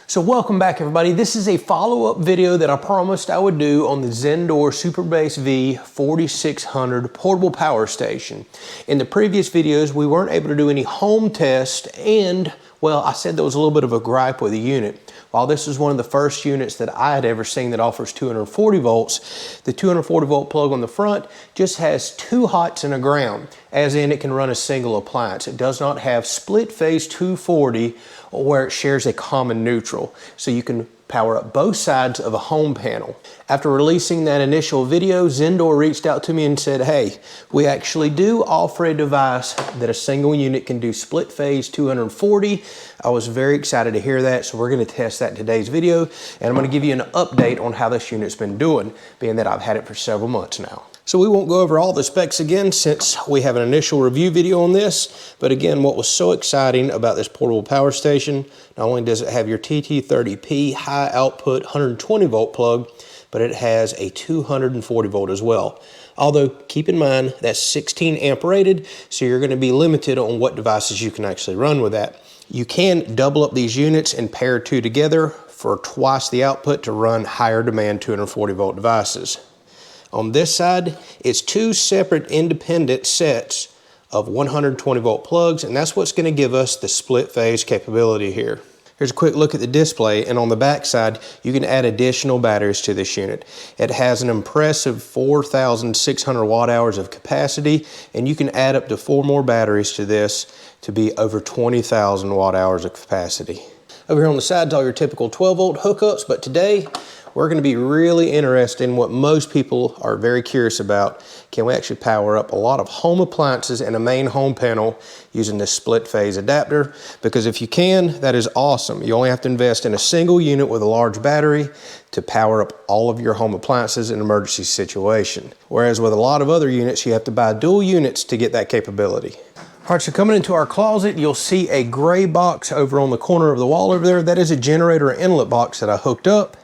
So welcome back everybody. This is a follow-up video that I promised I would do on the Zendure Superbase V4600 portable power station. In the previous videos, we weren't able to do any home test and, well, I said there was a little bit of a gripe with the unit. While this is one of the first units that I had ever seen that offers 240 volts, the 240 volt plug on the front just has two hots and a ground, as in it can run a single appliance. It does not have split phase 240 where it shares a common neutral, so you can power up both sides of a home panel. After releasing that initial video, Zendure reached out to me and said, hey, we actually do offer a device that a single unit can do split phase 240. I was very excited to hear that, so we're going to test that in today's video, and I'm going to give you an update on how this unit's been doing, being that I've had it for several months now. So we won't go over all the specs again since we have an initial review video on this, but again, what was so exciting about this portable power station, not only does it have your TT30P high output 120 volt plug, but it has a 240 volt as well. Although keep in mind that's 16 amp rated, so you're going to be limited on what devices you can actually run with that. You can double up these units and pair two together for twice the output to run higher demand 240 volt devices. On this side, it's two separate independent sets of 120 volt plugs, and that's what's going to give us the split phase capability here. Here's a quick look at the display, and on the back side, you can add additional batteries to this unit. It has an impressive 4,600 watt hours of capacity, and you can add up to 4 more batteries to this to be over 20,000 watt hours of capacity. Over here on the side is all your typical 12 volt hookups, but today we're going to be really interested in what most people are very curious about. Can we actually power up a lot of home appliances and a main home panel using this split phase adapter? Because if you can, that is awesome. You only have to invest in a single unit with a large battery to power up all of your home appliances in an emergency situation. Whereas with a lot of other units, you have to buy dual units to get that capability. All right, so coming into our closet, you'll see a gray box over on the corner of the wall over there. That is a generator inlet box that I hooked up,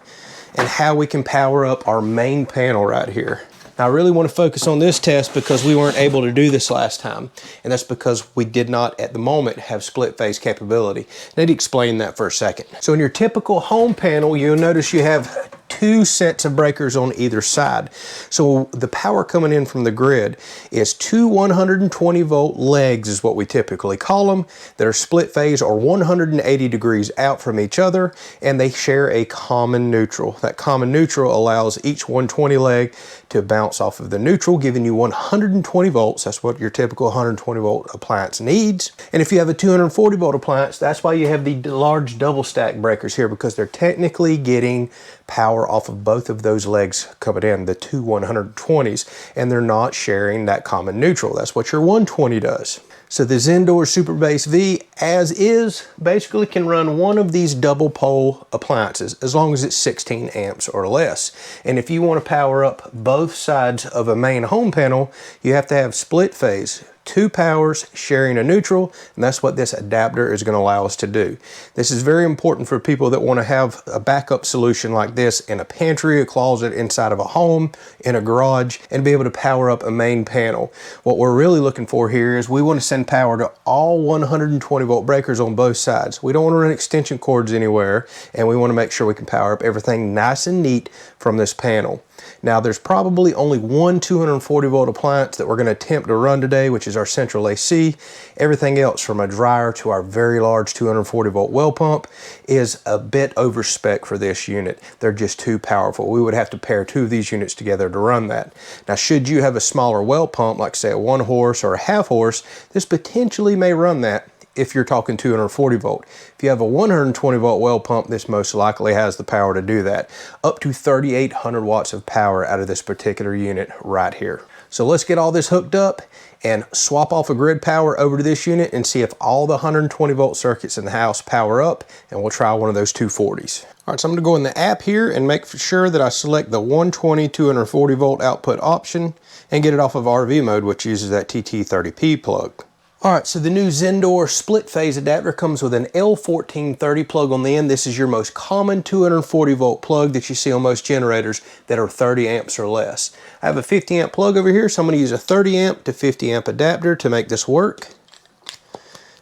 and how we can power up our main panel right here. Now I really want to focus on this test because we weren't able to do this last time, and that's because we did not at the moment have split phase capability. I need to explain that for a second. So in your typical home panel, you'll notice you have two sets of breakers on either side. So the power coming in from the grid is two 120 volt legs is what we typically call them. That are split phase or 180 degrees out from each other, and they share a common neutral. That common neutral allows each 120 leg to bounce off of the neutral, giving you 120 volts. That's what your typical 120 volt appliance needs. And if you have a 240 volt appliance, that's why you have the large double stack breakers here, because they're technically getting power off of both of those legs coming in, the two 120s, and they're not sharing that common neutral. That's what your 120 does. So the Zendure Superbase V, as is, basically can run one of these double pole appliances as long as it's 16 amps or less. And if you want to power up both sides of a main home panel, you have to have split phase. Two powers sharing a neutral, and that's what this adapter is going to allow us to do. This is very important for people that want to have a backup solution like this in a pantry, a closet, inside of a home, in a garage, and be able to power up a main panel. What we're really looking for here is we want to send power to all 120 volt breakers on both sides. We don't want to run extension cords anywhere, and we want to make sure we can power up everything nice and neat from this panel. Now there's probably only one 240 volt appliance that we're going to attempt to run today, which is our central AC. Everything else from a dryer to our very large 240 volt well pump is a bit over spec for this unit. They're just too powerful. We would have to pair two of these units together to run that. Now should you have a smaller well pump, like say a 1 horse or a half horse, this potentially may run that. If you're talking 240 volt. If you have a 120 volt well pump, this most likely has the power to do that. Up to 3,800 watts of power out of this particular unit right here. So let's get all this hooked up and swap off a grid power over to this unit and see if all the 120 volt circuits in the house power up, and we'll try one of those 240s. All right, so I'm gonna go in the app here and make sure that I select the 120 240 volt output option and get it off of RV mode, which uses that TT30P plug. All right, so the new Zendure split phase adapter comes with an L1430 plug on the end. This is your most common 240 volt plug that you see on most generators that are 30 amps or less. I have a 50 amp plug over here, so I'm going to use a 30 amp to 50 amp adapter to make this work.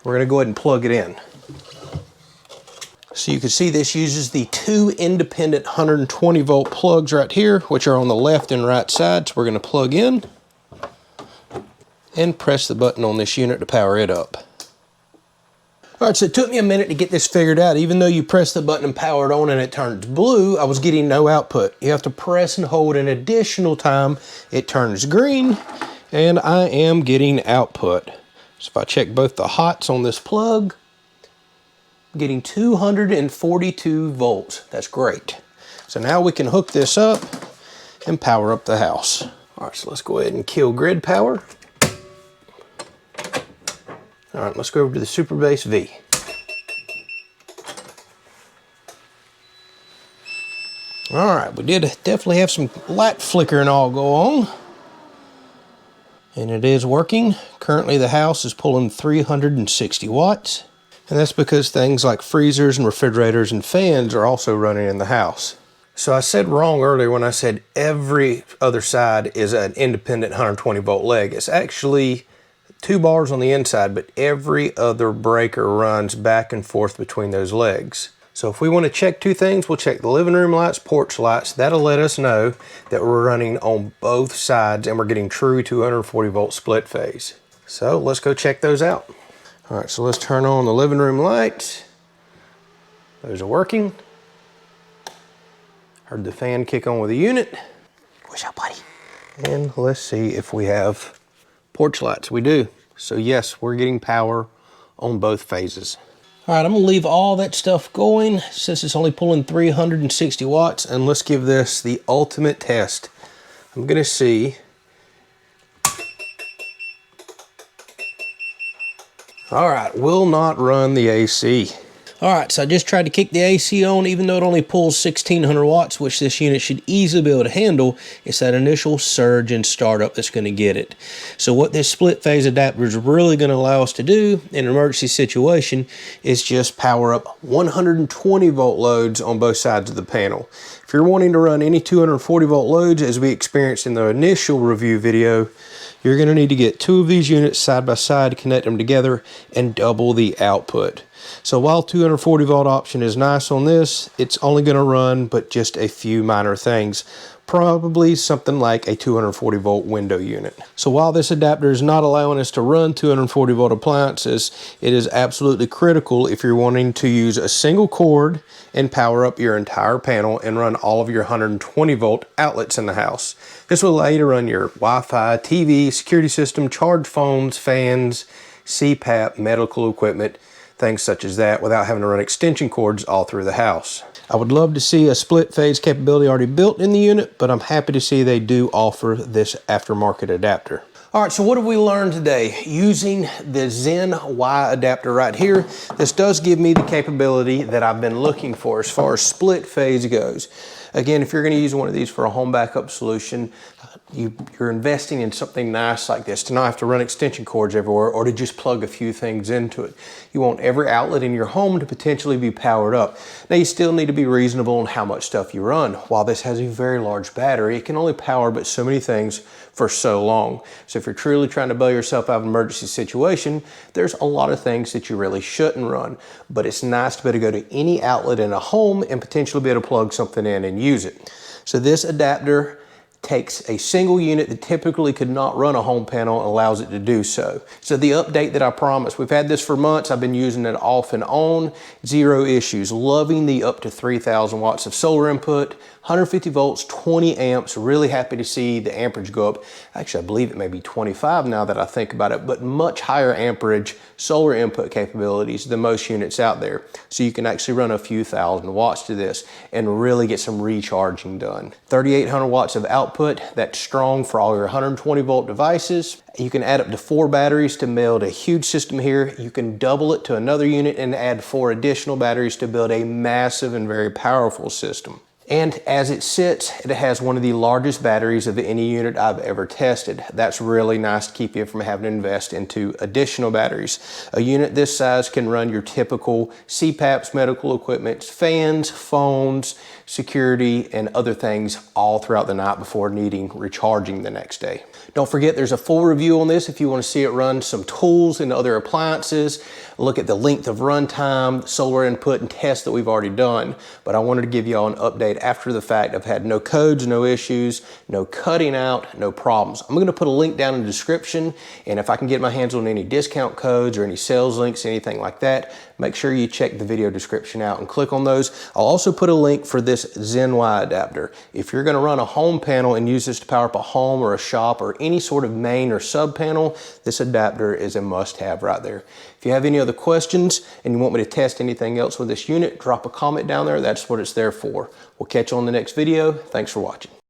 We're going to go ahead and plug it in. So you can see this uses the two independent 120 volt plugs right here, which are on the left and right side. So we're going to plug in and press the button on this unit to power it up. All right, so it took me a minute to get this figured out. Even though you press the button and power it on and it turns blue, I was getting no output. You have to press and hold an additional time. It turns green, and I am getting output. So if I check both the hots on this plug, I'm getting 242 volts. That's great. So now we can hook this up and power up the house. All right, so let's go ahead and kill grid power. All right, let's go over to the Superbase V. All right, we did definitely have some light flicker and all go on. And it is working. Currently the house is pulling 360 watts. And that's because things like freezers and refrigerators and fans are also running in the house. So I said wrong earlier when I said every other side is an independent 120 volt leg. It's actually 2 bars on the inside, but every other breaker runs back and forth between those legs. So if we want to check 2 things, we'll check the living room lights, porch lights. That'll let us know that we're running on both sides and we're getting true 240 volt split phase. So let's go check those out. All right, so let's turn on the living room lights. Those are working. Heard the fan kick on with the unit. What's up, buddy? And let's see if we have porch lights. We do. So yes, we're getting power on both phases. All right, I'm gonna leave all that stuff going since it's only pulling 360 watts, and let's give this the ultimate test. I'm gonna see. All right, will not run the AC. All right, so I just tried to kick the AC on, even though it only pulls 1600 watts, which this unit should easily be able to handle. It's that initial surge and startup that's going to get it. So what this split phase adapter is really going to allow us to do in an emergency situation is just power up 120 volt loads on both sides of the panel. If you're wanting to run any 240 volt loads, as we experienced in the initial review video, you're going to need to get 2 of these units side by side, connect them together, and double the output. So while 240 volt option is nice on this, it's only going to run but just a few minor things. Probably something like a 240 volt window unit. So while this adapter is not allowing us to run 240 volt appliances, it is absolutely critical if you're wanting to use a single cord and power up your entire panel and run all of your 120 volt outlets in the house. This will allow you to run your Wi-Fi, TV, security system, charge phones, fans, CPAP, medical equipment, things such as that, without having to run extension cords all through the house. I would love to see a split phase capability already built in the unit, but I'm happy to see they do offer this aftermarket adapter. All right, so what have we learned today? Using the Zen Y adapter right here, this does give me the capability that I've been looking for as far as split phase goes. Again, if you're going to use one of these for a home backup solution, you're investing in something nice like this to not have to run extension cords everywhere or to just plug a few things into it. You want every outlet in your home to potentially be powered up. Now, you still need to be reasonable on how much stuff you run. While this has a very large battery, it can only power but so many things for so long. So if you're truly trying to bail yourself out of an emergency situation, there's a lot of things that you really shouldn't run. But it's nice to be able to go to any outlet in a home and potentially be able to plug something in and use it. So this adapter takes a single unit that typically could not run a home panel and allows it to do so. So the update that I promised, we've had this for months. I've been using it off and on, 0 issues. Loving the up to 3,000 watts of solar input, 150 volts, 20 amps. Really happy to see the amperage go up. Actually, I believe it may be 25 now that I think about it, but much higher amperage solar input capabilities than most units out there. So you can actually run a few thousand watts to this and really get some recharging done. 3,800 watts of output, that's strong for all your 120 volt devices. You can add up to 4 batteries to build a huge system here. You can double it to another unit and add 4 additional batteries to build a massive and very powerful system. And as it sits, it has one of the largest batteries of any unit I've ever tested. That's really nice to keep you from having to invest into additional batteries. A unit this size can run your typical CPAPs, medical equipment, fans, phones, security, and other things all throughout the night before needing recharging the next day. Don't forget, there's a full review on this if you want to see it run some tools and other appliances, look at the length of runtime, solar input, and tests that we've already done. But I wanted to give you all an update after the fact. I've had no codes, no issues, no cutting out, no problems. I'm going to put a link down in the description, and if I can get my hands on any discount codes or any sales links, anything like that, make sure you check the video description out and click on those. I'll also put a link for this ZenY adapter. If you're going to run a home panel and use this to power up a home or a shop or any sort of main or sub panel, this adapter is a must-have right there. If you have any other questions and you want me to test anything else with this unit, drop a comment down there. That's what it's there for. We'll catch you on the next video. Thanks for watching.